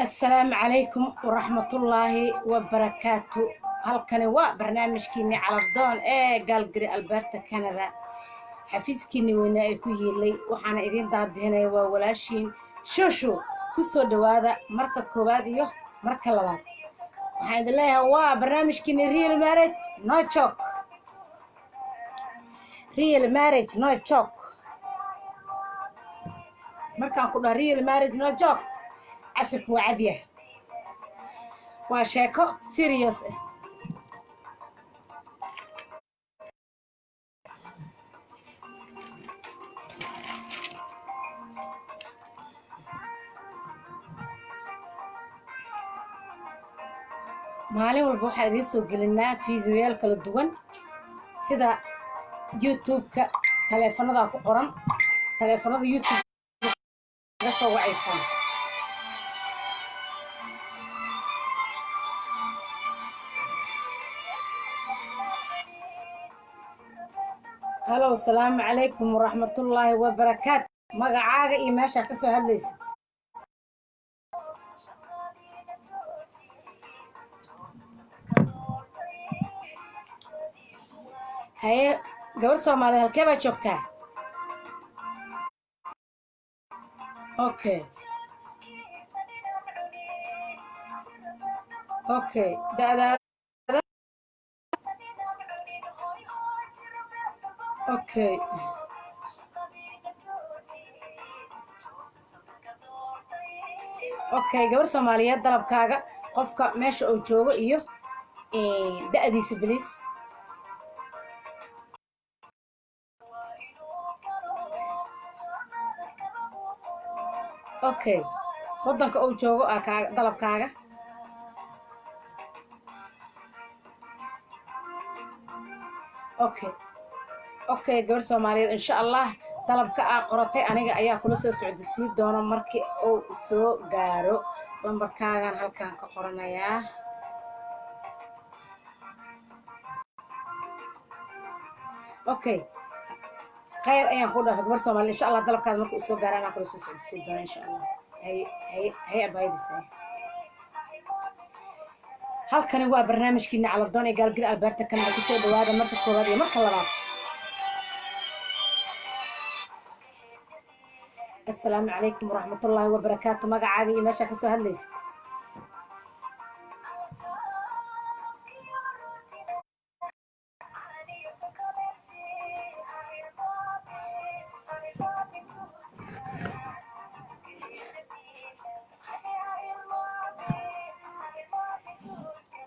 السلام عليكم ورحمة الله وبركاته. halkani waa barnaamijkiini calabdoon ee galgari alberta Canada xafiiskiini weyna ay ku yeelay waxaana idin daadinay waa walaashiin shosho ku soo dhawaada marka koowaad iyo marka labaad waxaan idin leeyahay waa barnaamijkiini real marriage no joke markaan ku dhaho real marriage no joke عشرك وعديه وشيكو سيريوس maalin walba waxa idin soo gelinaa fiidiyoyaal kala duwan sida YouTube-ka taleefanada ku qoran taleefanada YouTube ka soo wacaysan هلو السلام عليكم ورحمة الله وبركاته مقعاقة إيماشا كسو هدليس هاي قبل سومالي هالكيبا تشوكتا اوكي دا اوكي gabar Soomaaliyeed dalabkaaga qofka meesha uu joogo iyo da'diisa bilis wadanka uu joogo dalabkaaga gabar Soomaaliyeed insha Allah dalabka qoratay aniga ayaa kula soo socodsiin doona markii uu soo gaaro lambarkaagan halkaan ka qoranayaa khayr ayaan ku dhahay gabar Soomaaliyeed insha Allah dalabkaada markii uu soo gaaro anaa kula soo socodsiin doona insha Allah hay abaydisa halkani waa barnaamijkiina calabdoon ee galgari alberta Canada ku soo dhawaada marka koowaad iyo marka labaad السلام عليكم ورحمة الله وبركاته مقعاقي إيماشا كسو هدليس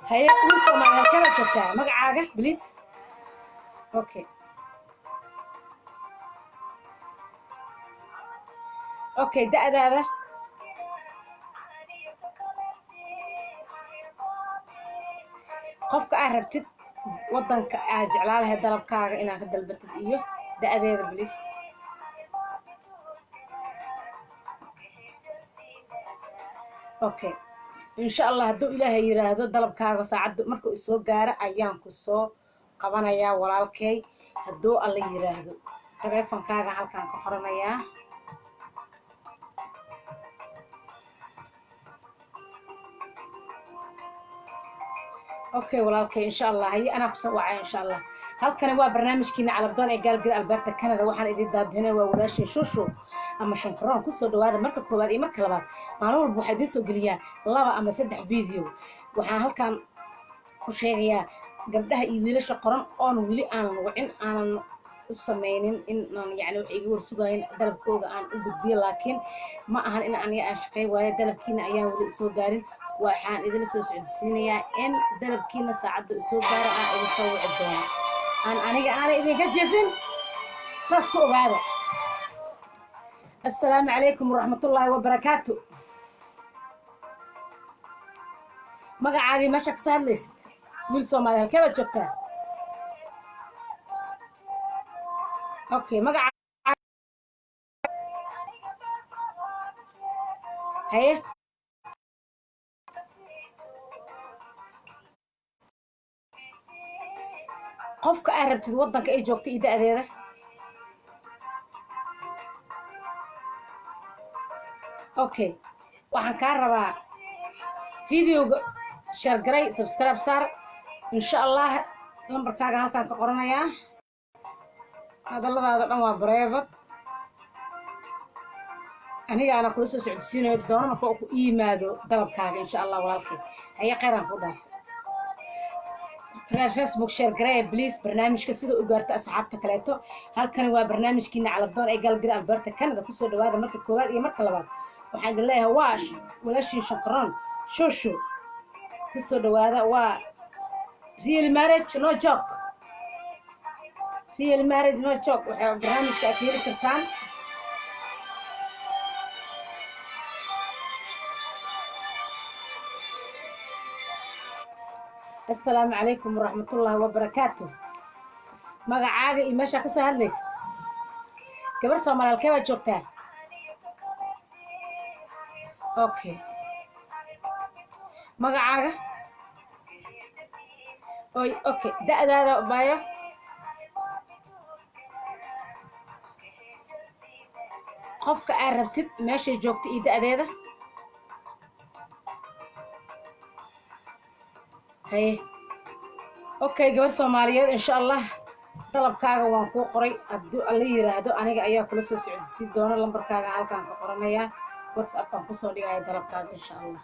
هيا وصل مع الكلام شفتها مقعاقة بليز. اوكي اوكي ده هذا qofka aad rabtid wadanka aad jeclaalahay dalabkaaga inaad ka dalbatid iyo da'deeda bilis. okay insha Allah hadduu ilaahay yiraahdo dalabkaaga saacad markuu soo gaaro ayaan ku soo qabanayaa walaalkay hadduu alla yiraahdo. teleefankaaga halkaan ka qoranayaa. اوكي walaalkay insha Allah hay ana ku soo wacay insha Allah. halkani waa barnaamijkiina calabdoon ee gaalgir Alberta Canada. waxaan idin daadinay waa walaashay shushu ama shankaroon ku soo dhawaada marka koowaad iyo marka labaad. maalin walba waxaa idin soo geliyaa 2 ama 3 video. waxaan halkan ku sheegayaa gabdhaha iyo wiilasha qoran oon wili aan wacin aan u sameynin in yani wax iga warsugayn dalabkooga aan u gudbiyo laakiin ma ahan in aan shaqay waayo dalabkiina ayaan wili soo gaarin. waxaan idin soo socodsiinayaa in dalabkiina saacada soo gaaro aan idin soo wici doono aan aniga idinka jeefin saas ku ogaada. assalaamu calaykum waraxmatullaahi wabarakaatu. magacaagii meesha ka soo hadlaysid wiil Soomaali halkee baad joogtaa? okay magaca haye qofka aad rabtid wadanka ay joogto iyo da'deeda. okay waxaan ka rabaa videoga share garay subscribe saar insha Allah. lambarkaaga halkaan ka qoranayaa. hadalladaada dhan waa private aniga ana kula soo socodsiinayo doono marka uu ku yimaado dalabkaaga insha Allah walaalkay. haya qeyraan ku dhaaf. Facebook share garay please barnaamijka sida u gaarto asxaabta kaleeto. halkan waa barnaamijkiina calabdoon ee gaalgir Alberta Canada. ku soo dhawaada marka koowaad iyo marka labaad. waxaan leeyahay waa walaashii shaqaroon shushu ku soo dhawaada. waa real marriage no joke. real marriage no joke waxa barnaamijka aad heli kartaan. السلام عليكم ورحمة الله وبركاته. magacaaga iyo meesha ka soo hadlaysid gabar Soomaali halkee baad joogtaa? okay magacaaga oy okay da'daada baayo qofka aad rabtid meesha joogto iyo da'deeda. هي اوكي gabar Soomaaliyeed insha Allah dalabkaaga waan ku qoray haduu alla yiraahdo aniga ayaa kula soo socodsiin doona. lambarkaaga halkaan ka qoranayaa. WhatsApp kan ku soo dhigay dalabkaaga insha Allah.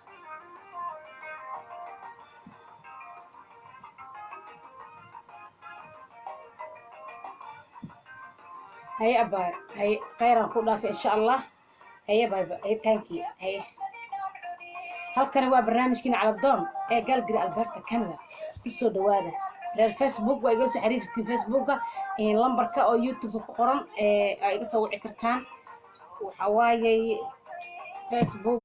هي ابا هي khayran ku dhaaf insha Allah. هي باي باي thank you. هي halkani waa barnaamijkiina calabdoon ee gaalgir Alberta Canada. ku soo dhawaada reer Facebook waa iga soo xiriirtiin Facebooka in lambarka oo YouTube ku qoran ay iga soo wici kartaan. waxa waaye Facebook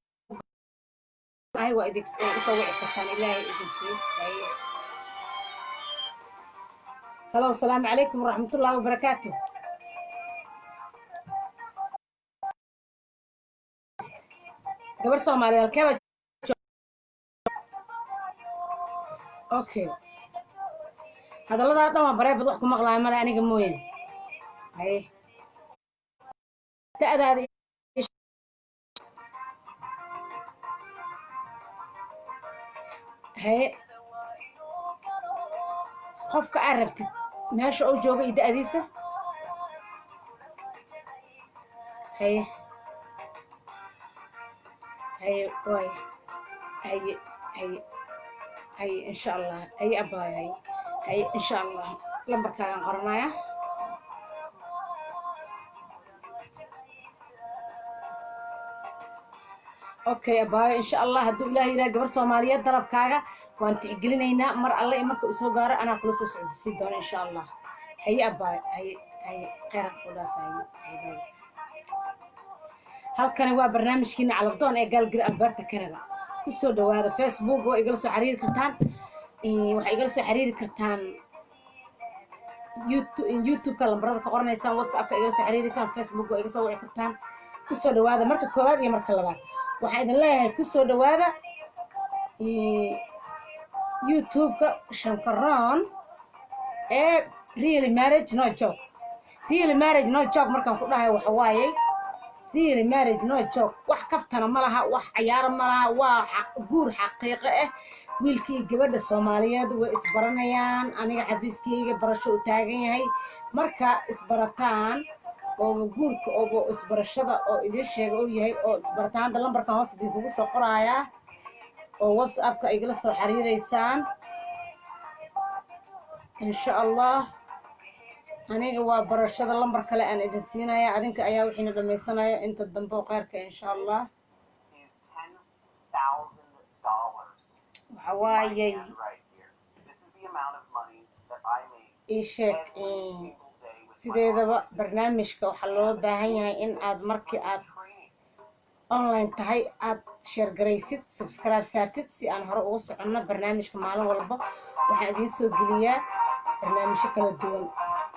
ay waa idin soo wici kartaan. ilaahay idin kiisay. hello assalaamu calaykum waraxmatullaahi wabarakaatu. gabar Soomaali halkee baad okay hadallada dhan waa bareebad wax ku maqlaay male aniga mooyeen. hay da'daada hay qofka aad rabtid meesha uu joogo iyo da'diisa. hay hay way hay hay hay insha Allah. hay abaay hay insha Allah. lambarkaaga qoranaya. okay abaay insha Allah hadduu ilaahay yiraahdo gabar Soomaaliyeed dalabkaaga waan tixgelinaynaa mar alle marka uu soo gaaro anaa kula soo socodsiin doona insha allah haye abaa haye khayran ku dhaafaayo halkani waa barnaamijkiina calabdoon ee gaalgiri alberta canada kusoo dhawaada facebook waa igala soo xiriiri kartaan waxaa igala soo xiriiri kartaan youtube-ka lambarada ka qoranaysaan whatsapp-ka igala soo xiriiraysaan facebook waa iga soo wici kartaan kusoo dhawaada marka koowaad iyo marka labaad waxaan idin leeyahay kusoo dhawaada youtube-ka shankaroon ee really marriage no joke really marriage no joke markaan ku dhahay waxa waaye really marriage no joke wax kaftana ma laha wax ciyaaro ma laha waa guur xaqiiqo ah wiilkii gabadha Soomaaliyeed way isbaranayaan aniga xafiiskayga barasho u taagan yahay marka isbarataan oo guurka oo isbarashada oo idin sheego oo yahay oo isbarataan lambarka hoos idinku soo qoraya oo whatsapp-ka igala soo xiriireysaan insha Allah aniga waa barashada lambar kale aan idin siinaya adinka ayaa wixii dhamaysanaya inta dambe qaarka insha Allah waxawaaye isheeg sideedaba barnaamijka waxaa loo baahan yahay in aad markii aad online tahay aad share garaysid subscribe saartid si aan hore ugu soconno barnaamijka maalin walba waxaan idin soo geliyaa barnaamijyo kala duwan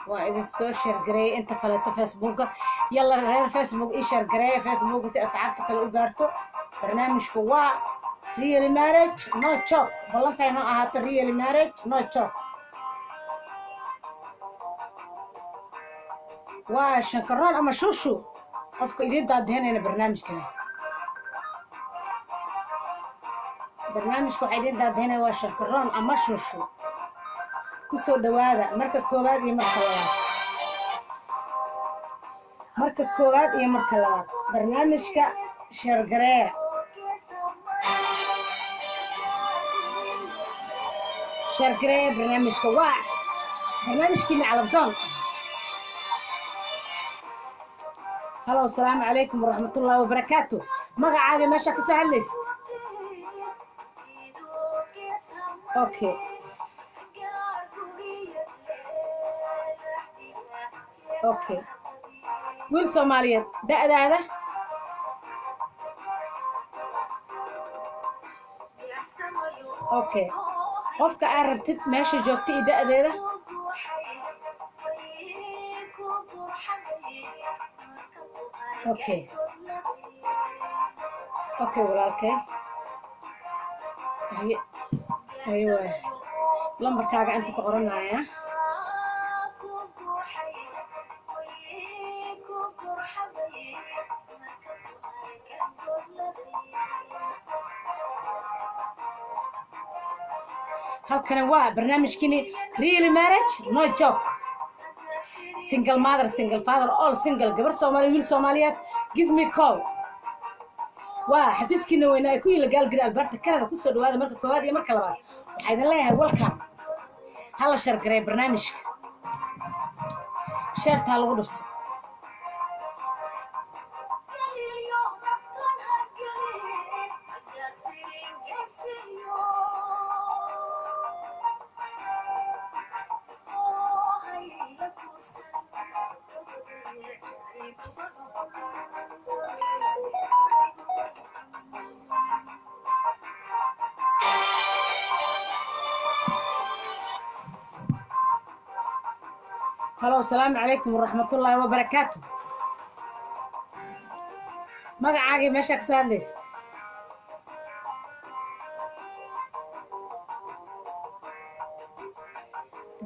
waa idin soo share gareeyay inta kale Facebook yalla reer Facebook ii share gareeyay Facebook si asxaabta kale u gaarto barnaamijku waa really marriage no joke balantayno ahaato really marriage no joke waa shankaroon ama shushu qofka idin daadheynayna barnaamijkan waxay idin daadheynay waa shankaroon ama shushu kusoo dhawaada marka koowaad iyo marka labaad barnaamijka share gareeya شاركري برنامج كواع برنامج كنا على الضم هلا والسلام عليكم ورحمة الله وبركاته ما عادي ماشي كسهل ليست اوكي ويل صوماليا ده هذا اوكي qofka aad rabtid meesha joogta ida adeeda okay walaalkay aywa lambarkaaga inta ku qoranaya halkan waa barnaamijkini really marriage no joke single mother single father all single gabar Soomaali wiil Soomaaliyeed give me call waa xafiiskina weyna ay ku yila gaalgiri alberta Canada ku soo dhawaada marka koowaad iyo marka labaad waxay idin leeyahay welcome hala share gareey barnaamijka share ta lagu dhufto هلا والسلام عليكم ورحمة الله وبركاته magacaaga meesha ka soo hadlaysa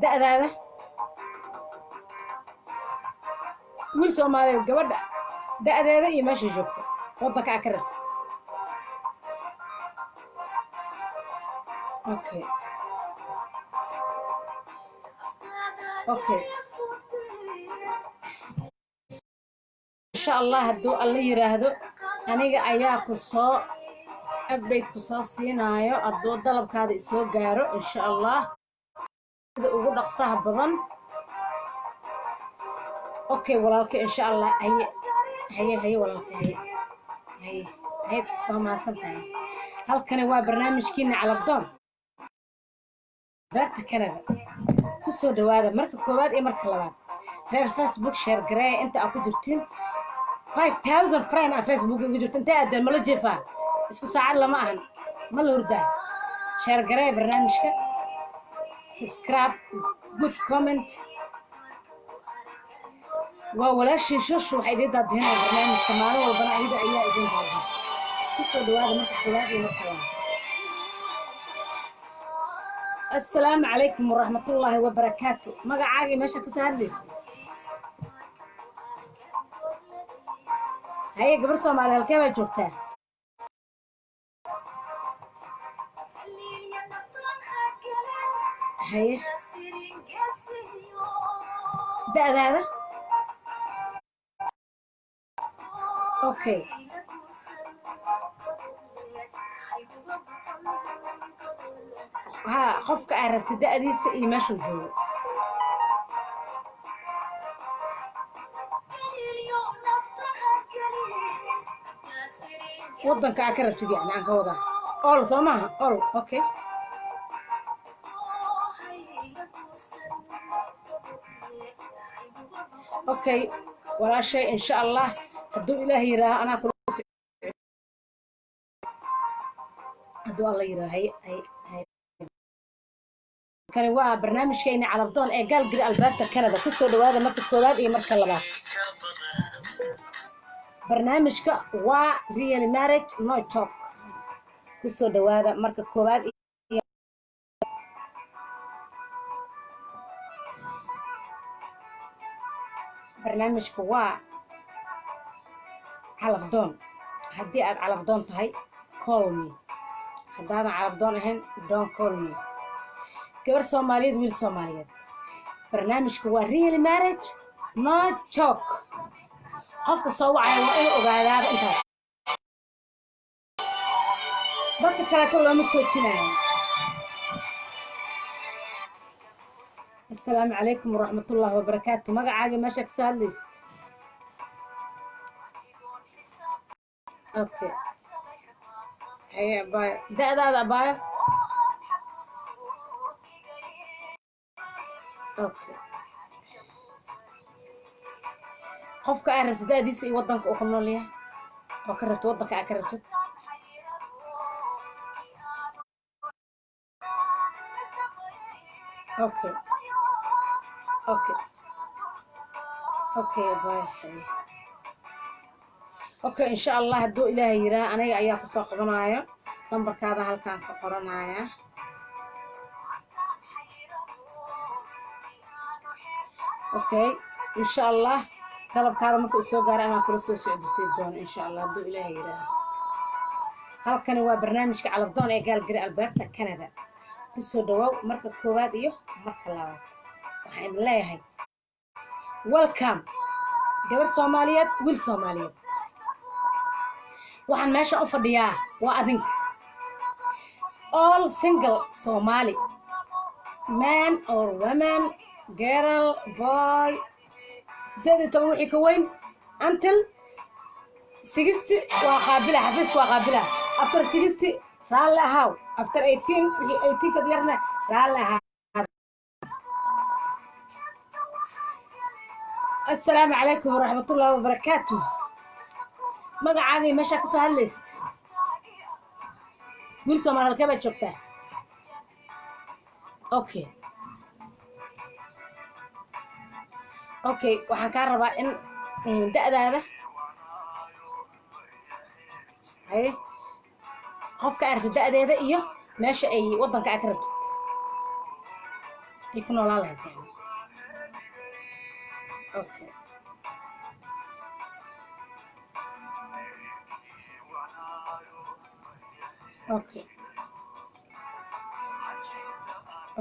da'daada wiil Soomaaliyeed gabadha da'deeda iyo meesha joogto wadanka ka rabta okay insha Allah haduu alla yiraahdo aniga ayaa ku soo update ku soo siinaayo adoo dalabkaada soo gaaro insha Allah sida ugu dhaqsaha badan okay walaalka insha Allah haye walaalka haye ma santahay halkani waa barnaamijkiina calabdoon alberta canada kusoo dhawaada marka koowaad iyo marka labaad reer facebook share garee inta aad ku jirtiin 5000 friend aan facebook ugu jirto inta aad mala jeefaa isku saacad lama ahan ma la hurdaa share garee barnaamijka subscribe good comment waa walaashii shushu waxay idin daadinayaan barnaamijka maalin walbana ayada ayaa idin daadisa kusoo dhawaada marka koowaad iyo marka labaad السلام عليكم ورحمة الله وبركاته مقعاقي ماشا كسهلس هيا قبر صومالي الكيبة جوكتا هيا ده هذا اوكي ها قفك عرفت دقديس اي ماشو جوه ودنك عكرت دي يعني عنك وضع اول سماها اول اوكي اوكي ولا شيء ان شاء الله هدو الهي يراه انا كل هدو الله يراه هي كان waa barnaamijkeena calabdoon ee galgari alberta canada ku soo dhawaada marka koowaad iyo marka labaad barnaamijka waa real marriage no talk ku soo dhawaada marka koowaad barnaamijka waa calabdoon haddii aad calabdoon tahay call me haddaadan calabdoon ahayn don't call me gabar Soomaaliyeed wiil Soomaaliyeed barnaamijku waa real marriage no talk qofka soo wacay waa inuu ogaadaa intaas dadka kale looma joojinayo assalaamu calaykum waraxmatullaahi wabarakaatu magacaaga meesha ka soo hadlaysid okay haya bye da'daada bye اوكي قفك عرفت داديس اي ودنك او كنول ياه او كرفت ودنك ا كرفت اوكي اوكي اوكي باي اوكي ان شاء الله هدو الهي يرا انيga ayaa ku soo qabanaya numberkaada halkaan ka qoranaya اوكي ان شاء الله qalabkaada markuu soo gaaro ana kula soo socodsiin doono in sha Allah duu ilaahay yiraahdo halkan waa barnaamijka calabdoon ee galgari alberta canada ku soo dhawaw marka koowaad iyo marka labaad waxaan leeyahay welcome gabar Soomaaliyeed wiil Soomaaliyeed waxaan meesha u fadhiyaa waa adinka all single Somali man or woman girl boy سداد توحي كوين until 60 وقابلة حفظك وقابلة after 60 رالله هاو after 18 كديرنا رالله هاو السلام عليكم ورحمة الله وبركاته مقعاني مشا كسو هالليست ويلسو مال الكبت شبته اوكي اوكي waxaan ka rabaa in da'daada hay qofka arka da'deeda iyo meesha ay wadanka ka rabto ay ku noolaan lahayd okay okay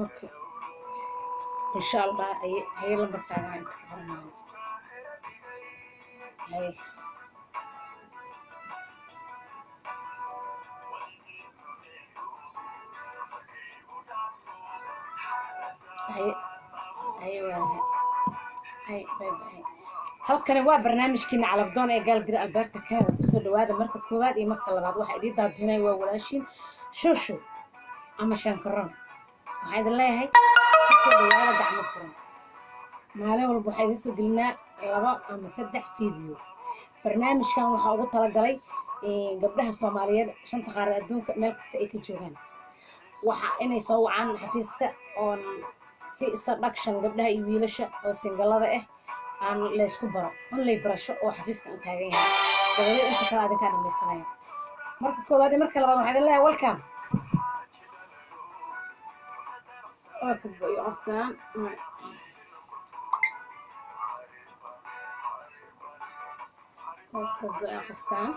okay إن شاء الله هي لما كان هي أيوة هاي باي باي halkani waa barnaamijkiina calabdoon ee galgari alberta canada kusoo dhawaada marka koowaad iyo marka labaad waxa idin daadinay waa walaashin shushu ama shankaroon waxaan idin leeyahay soo dhawaada gacmo furan maalin walba waxaa idin soo gelinaa 2 ama 3 fiideo barnaamijkan waxaa ugu talagalay gabdhaha Soomaaliyeed shanta qaar adduunka meel kasta ay ka joogaan waxa inay soo wacaan xafiiska oo si introduction gabdhaha iyo wiilasha oo singalada ah aan la isku baro online barasho oo xafiiska u taagan yahay gabadha inta kala adinka dhameysanayo marka koowaad marka labaad waxaan idin leeyahay welcome qofkan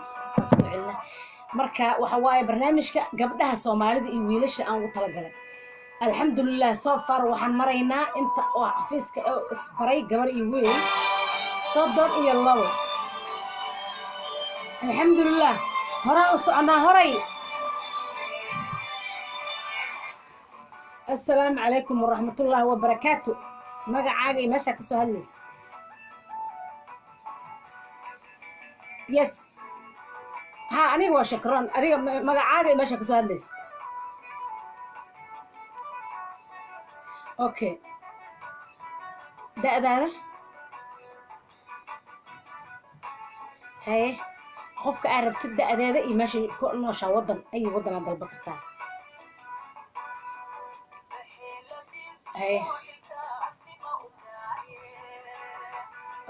marka waxa waaye barnaamijka gabdhaha Soomaalida iyo wiilasha aan ugu talagalay alxamdulillah soo far waxaan maraynaa inta oo xafiiska isbaray gabar iyo wiil 32 alxamdulillah hore u soconaa horay السلام عليكم ورحمة الله وبركاته magacaaga meesha ka soo hadlaysa yes ha aniga waa shukran adiga magacaaga meesha ka soo hadlaysa okay da'daada hay qofka aad rabtid da'deeda iyo meesha ku nooshaa wadan ay wadan dalba kartaa hay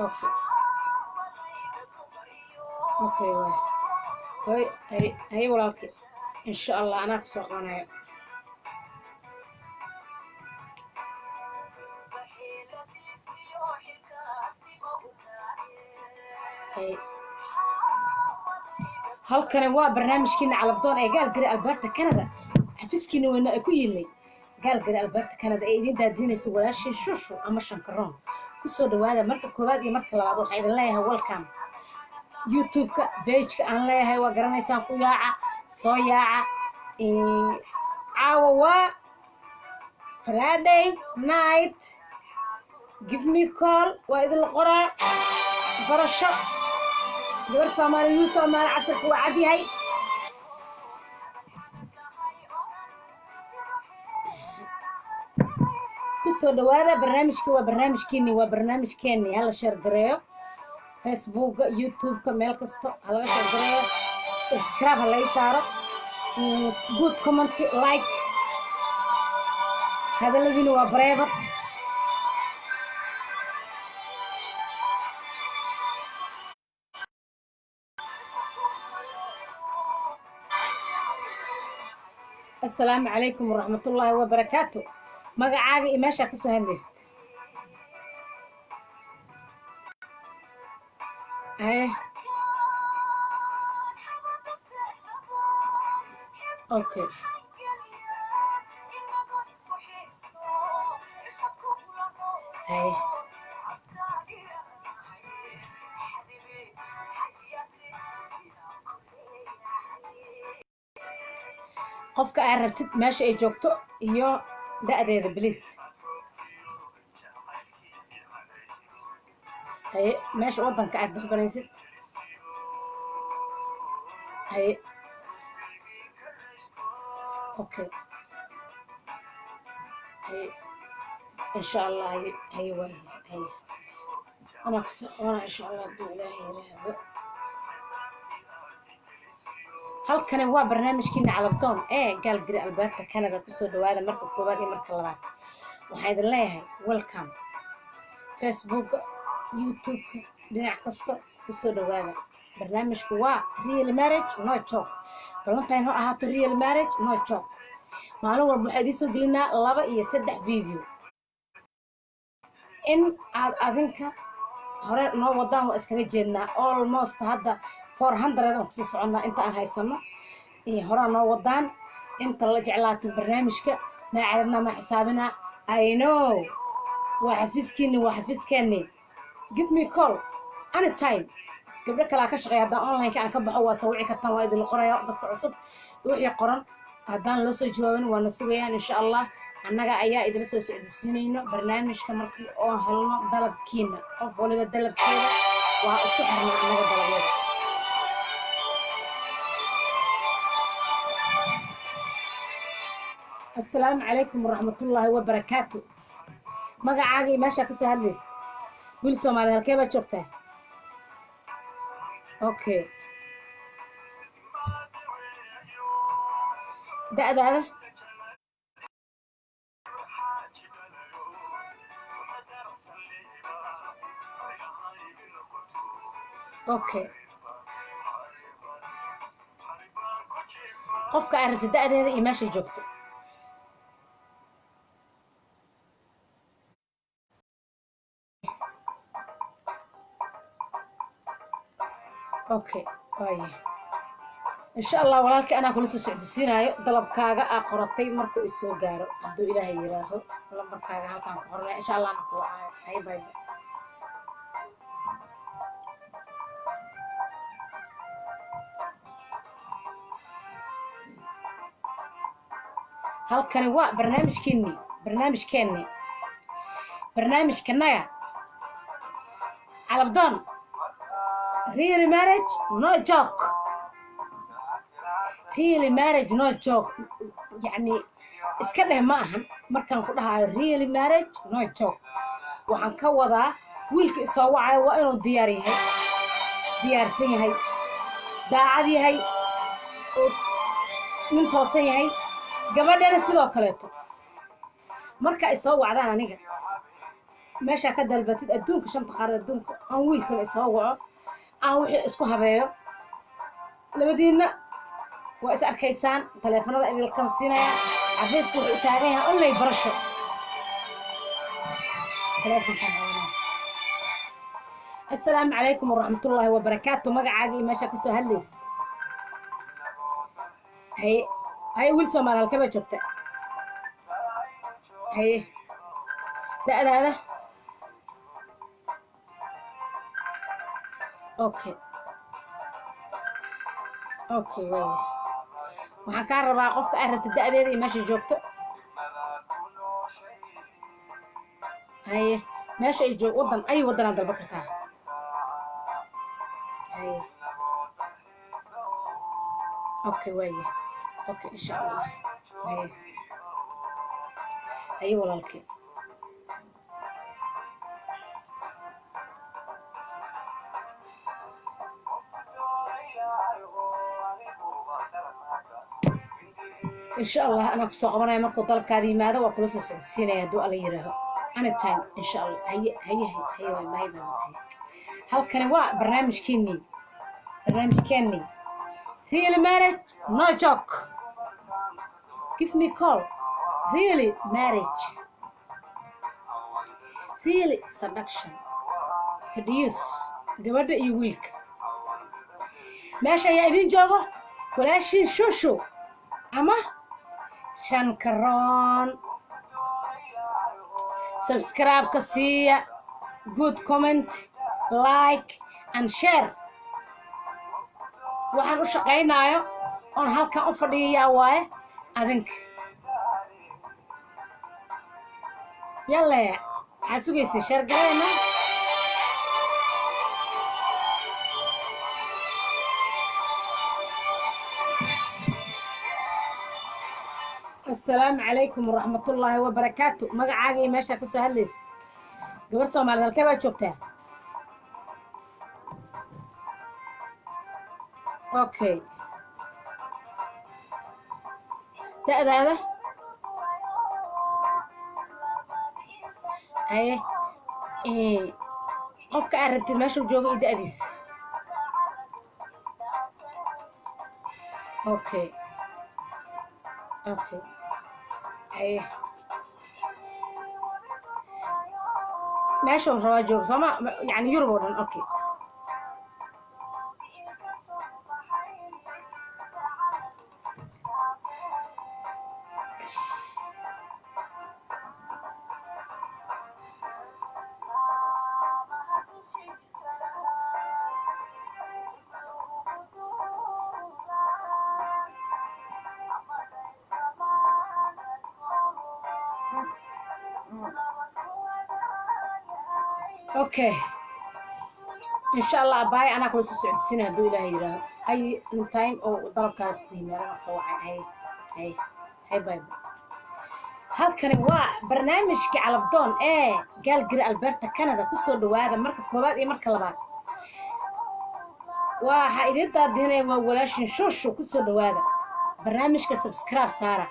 okay okay هاي ولكن إن شاء الله أنا أكسر قناة هل كان هو برنامج كنا على بدون قال قرأ ألبرتا كندا حفظ كنا وين أكوي لي قال قرأ ألبرتا كندا إيه ده دين يسوي شيء شو أما شنكرون كسر دوالة مركب كوادي مركب لبعض حيد الله هو الكام يوتيوب بيج أنا لها هو قرني سانكو ياعة صياعة عوا Friday night give me call وإذا القرى برشة دور سامال يوسف مال عشر وعدي هاي كسر دوالة برنامج كيني هلا شير قريب فيسبوك يوتيوب كمال كستو هلا شير قريب سبسكرايب هلا يسارة good comment like هذا الذي هو بريفت السلام عليكم ورحمة الله وبركاته magacaaga iyo meesha ka soo hadlaysid okay qofka aad rabtid meesha ay joogto iyo da'deeda please hay meesha wadanka aad bixinaysid hay okay hay insha Allah hay wali hay أنا إن شاء الله الدولة هي هل كان هو برنامج كنا على بطون قال قرأ ألبرتا كندا كسر دوالة مركب كوبادي مركب لبعض وحيد الله ويلكم فيسبوك يوتيوب دنيا قصة كسر دوالة برنامج كوا ريال مارج نو تشوك بلانتين هو أهات ريال مارج نو تشوك معلومة بحديثه قلنا لابا يسدح فيديو إن أذنك هراء نو ودان وإسكالي جينا almost هذا 400 أو كسي سعونا إنت أنا هاي سنة هراء نو ودان إنت اللي جعلات برنامجك ما عرفنا ما حسابنا I know وحفزكني give me call anytime قبلك لا كشغي هذا أونلاين كأن كبح هو سوي كتان وايد القراية ضفك عصب وحي قرن هذان لو سجوان ونسويان إن شاء الله annaga ayaa idin soo socodsiinayno barnaamijka markii oo helno dalabkiina qof waliba dalabkeeda waa isku xirnaa annaga dalabyada السلام عليكم ورحمة الله وبركاته. magacaaga meesha ka soo hadlaysa wiil Soomaali halkee baad joogtaa? Okay, da'daada? Okay, qofka aad rabtid da'deeda iyo meesha joogto. Okay, waaye insha Allah walaalkii anaa kula soo socodsiinayo dalabkaaga aa qoratay markuu is soo gaaro hadduu ilaahay yiraaho lambarkaaga halkaan ku qornay insha Allah ku wacaayo. Hay bye. halkani waa barnaamijkanaga calabdoon. Really marriage no joke. Really marriage no joke. يعني iska dheh ma ahan markaan ku dhahayo really marriage no joke. waxaan ka wadaa wiilka isoo wacay waa inuu diyaarsan yahay, daacad yahay, nin toosan yahay, gabadhana sidoo kaleeto. marka isoo wacdaan aniga meesha ka dalbatid adduunka shanta qaarad adduunka aan wiilkan isoo waco aan wixii isku habeeyo labadiina waa is arkaysaan taleefanada idil kan siinaya xafiiska wuxuu taagan yahay online barasho. السلام عليكم ورحمة الله وبركاته. magacaaga meesha ka soo hadlaysa hay wiil Soomaali halkee baad joogtaa? hay da'daada? Okay, waaye waxaan kaa rabaa qofka aad rabtid da'deeda iyo meesha joogto. hay meesha ay joog wadan ay wadan dalba kartaa. hay okay waaye okay insha Allah. hay walaalkii إن شاء الله أنا كسوق أنا مركو طلب كذي ماذا وكل سنة يدو على يراه أنا تايم إن شاء الله. هي ما هي هل كان برنامج كيني really marriage no joke. give me call. really marriage really seduction seduce gabadha iyo wiilka meesha ayaa idin joogo walaashin shushu ama shankaroon. subscribe ka siiya, good comment, like and share. waxaan u shaqaynayo oon halkan u fadhiyaa waaye adinka. yalla waxaa sugaysa share gareena. السلام عليكم ورحمة الله وبركاته. magacaaga meesha ka soo hadlaysa gabar Soomaali halkee baad joogtaa? okay da'daada? hay qofka aad rabtid meesha jooga iyo da'diisa. okay hay meesha rabaa joog sama yani Yurub oo dhan. okay okay إن شاء الله باي أنا كل سنة سنة دولة هيرا أي time أو ضرب كانت فينا أنا صوّع هاي باي. halkani waa barnaamijkii calabdoon ee gaalgiri alberta canada kusoo dhawaada marka koowaad iyo marka labaad waxaa idin daadinaya waa walaashin shushu kusoo dhawaada barnaamijka subscribe saara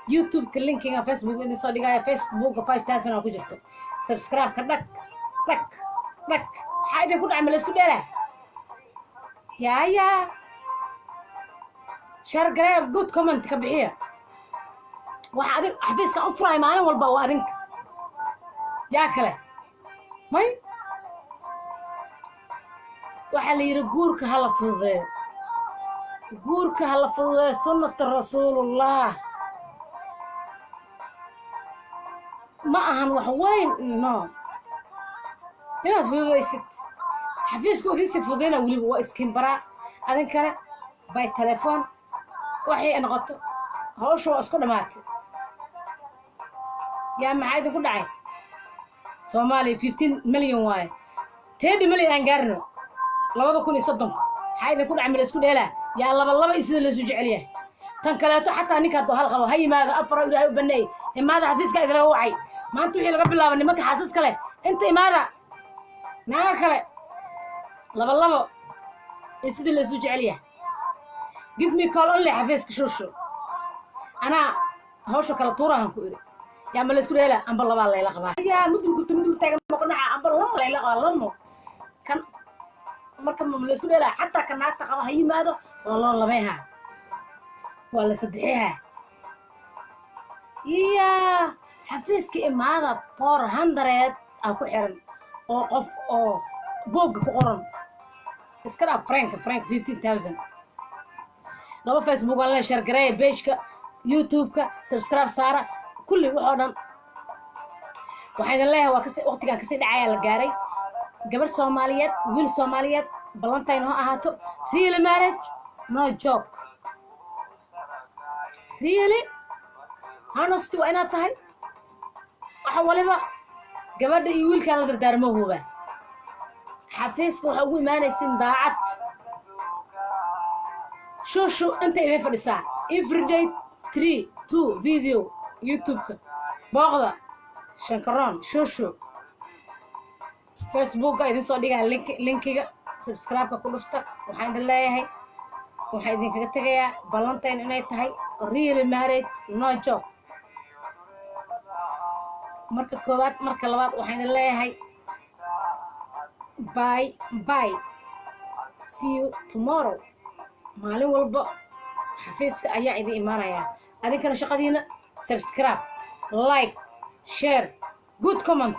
youtube-ka linkiga facebook idin soo dhigaya facebooka 5000 oo ku jirto subscribe-ka dhag waxaa idin ku dhacay ma la isku dheelaa yaa share garee good comment ka bixiya waxa adig xafiiska u furay maalin walba waa adinka yaa kale may waxa la yiri guurka hala fududeeyo sunnata rasuulullah ma ahan wax weyn no inaad fududeysid xafiiska ogisi fududeyna weliba waa iskin baraa adinkana by telephone waxay noqoto hawsha waa isku dhamaatay yaa maxay idinku dhacay Soomaaliya 15 milyan waaye 10 milyan aan gaarno 2030 maxay idinku dhacay meel isku dheelaa yaa laba isida la soo jecel yahay tan kaleeto xataa ninka hal qabo hay yimaado afar ilaahay u baneey imaada xafiiska idin wacay maanta wixii laga bilaabo nimanka xaasas kale inta imaada naga kale laba isida la soo jecel yahay give me call only xafiiska shushu ana hawsha kala tuurahan ku iri yaa ma la isku dheelaa amba laba la ila qabaa yaa mudul taagan ma qanaca amba laba la ila qabaa lamo kan marka ma la isku dheelaa xataa kan naagta qaba hay yimaado waa loo labeeha waa la saddexeha xafiiska imaada 400 aan ku xiran oo qof oo boog ku qoran iska dhaa frank 15000 laba facebook aan la share gareey page-ka youtube-ka subscribe saara kulli wuxuu dhan waxaan leeyahay waa waqtigan ka sii dhacaya la gaaray gabar Soomaaliyeed wiil Soomaaliyeed ballantayn oo ahaato real marriage no joke really honest waa inaad tahay waxa waliba gabadha iyo wiilka la dardaarmo huba xafiiska waxa ugu imaanaysin daacad shushu inta idin fadhisaa everyday 3-2 video youtube-ka booqda shankaroon shushu facebook-ka idin soo dhigaa linkiga subscribe-ka ku dhufta waxaan idin leeyahay waxaan idinkaga tegayaa ballantayn inay tahay real marriage no joke marka koowaad marka labaad waxaan idin leeyahay bye see you tomorrow maalin walba xafiiska ayaa idin imaanaya adinkana shaqadiina subscribe like share good comment